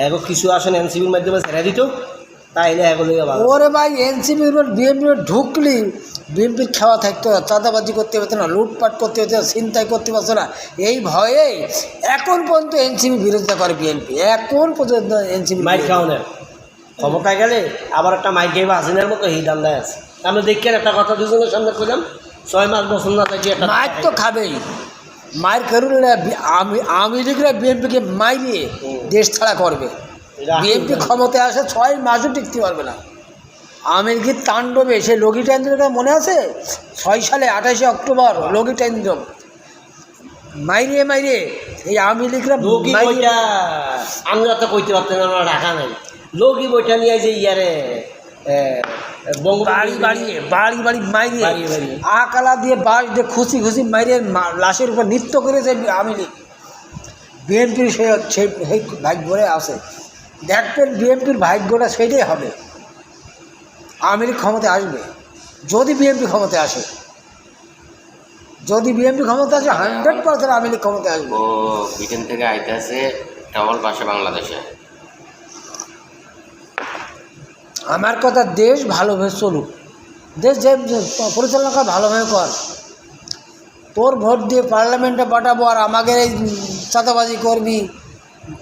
এখন কিছু আসেন এনসিপির মাধ্যমে ছেড়ে দিত তাইলে এগুলো ওরে ভাই এনসিপির বিএনপির ঢুকলি বিএনপির খাওয়া থাকতো না, চাঁদাবাজি করতে পারতো না, লুটপাট করতে পারতো না, ছিনতাই করতে পারতো না। এই ভয়েই এখন পর্যন্ত এনসিপি বিরোধিতা করে বিএনপি, এখন পর্যন্ত এনসিপি মাইক খাওয়ানোর ক্ষমতায় গেলে আবার একটা মাইক খাইবা হাসিনার মতো এই দান্দায় আছে। আমরা দেখেন একটা কথা দুজনের সামনে করলাম 6 মাস বছর না থাকি একটা মাইক তো খাবেই, মায়ের করলে আওয়ামী লীগরা বিএনপিকে মাইরিয়ে দেশ ছাড়া করবে। বিএনপি ক্ষমতায় আসে 6 মাসও টিকতে পারবে না। আওয়ামী লীগের তাণ্ডবে সেই লগি টাইন্দ্রকে মনে আছে 6 সালে 28শে অক্টোবর লগি টাইন্দ্র মাইরিয়ে এই আওয়ামী লীগরা আমরা তো কইতে পারতেন আমরা রাখা নাই লগি বইটা নিয়ে যে ইয়ারে বাড়ি মাইরিয়ে আকালা দিয়ে বাঁশ দিয়ে খুশি মাইরিয়ে লাশের উপর নৃত্য করেছে আওয়ামী লীগ। বিএনপির সেই ভাগ্যরে আছে, দেখবেন বিএনপির ভাগ্যটা সেইটাই হবে। আওয়ামী লীগ ক্ষমতায় আসবে যদি বিএনপি ক্ষমতায় আসে, যদি বিএনপি ক্ষমতা আসে 100% আওয়ামী লীগ ক্ষমতায় আসবে। ও ব্রিটেন থেকে আইতে আছে ট্রাভেল পাশে বাংলাদেশে। আমার কথা দেশ ভালোভাবে চলুক, দেশ যে পরিচালনা কর ভালোভাবে কর। তোর ভোট দিয়ে পার্লামেন্টে পাঠাবো আর আমাদের এই চাঁদাবাজি করবি,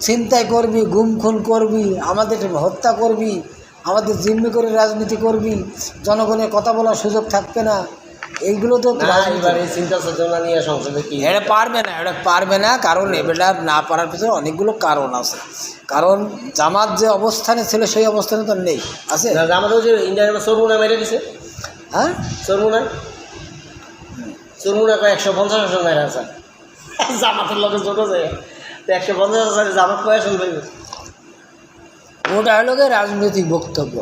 ছিনতাই করবি, গুম খুন করবি, আমাদের হত্যা করবি, আমাদের জিম্মি করে রাজনীতি করবি, জনগণের কথা বলার সুযোগ থাকবে না। এইগুলো তো চিন্তা চেতনা নিয়ে সংসদে কি এটা পারবে না। কারণ এটা না পারার পিছনে অনেকগুলো কারণ আছে। কারণ জামাত যে অবস্থানে ছিল সেই অবস্থানে তো নেই, আছে। জামাত যে ইন্ডিয়ার চরমুনা মেরে দিছে, হ্যাঁ চরমুনা 150,000 মেরে আছে জামাতের লোকের জোট যায় 150,000 জামাত কয়ে শুনবে। ওটা হলো রাজনৈতিক বক্তব্য।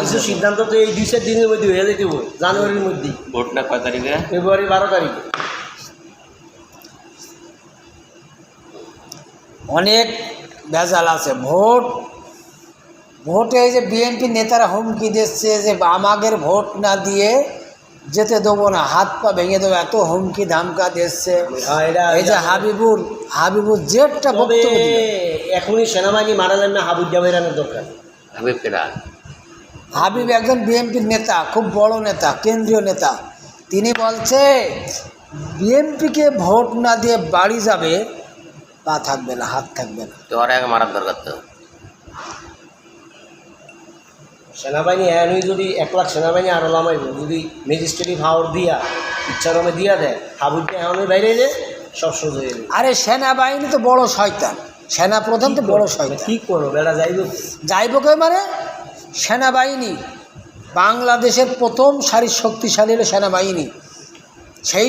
কিছু সিদ্ধান্ত তো এই 2-4 দিনের মধ্যে হয়ে যেতে হবে, জানুয়ারির মধ্যেই। ভোট না কয় তারিখে? ফেব্রুয়ারি 12 তারিখে। অনেক ভেজাল আছে। ভোটে এই যে বিএনপি নেতারা হুমকি দিচ্ছে যে আমাদের ভোট না দিয়ে যেতে দেবো না, হাত পা ভেঙে দেবো, এত হুমকি ধামকা দিচ্ছে। এই যে হাবিবুর যেটা বক্তব্য এখনই সেনাবাহিনী মারালেন না, হাবিব জামাইরানের দরকার। হাবিব একজন বিএনপির নেতা, খুব বড় নেতা, কেন্দ্রীয় নেতা। তিনি বলছে বিএনপিকে ভোট না দিয়ে বাড়ি যাবে, পা থাকবে না, হাত থাকবে না। তো আর আগে মারার দরকার তো। সেনাবাহিনী এখনই যদি 1 লাখ সেনাবাহিনী আরো লামাইব, যদি ম্যাজিস্ট্রেটি পাওয়ার দিয়া ইচ্ছারমে দিয়া দেয়, হাবিবকে এখনই বাইরে যে সব সোজা হয়ে যাবে। আরে সেনাবাহিনী তো বড় শয়তান, সেনা প্রধান তো বড় শয়তান। কি করবো বেড়া যাইব কে মানে সেনাবাহিনী বাংলাদেশের প্রথম সারির শক্তিশালী হলো সেনাবাহিনী। সেই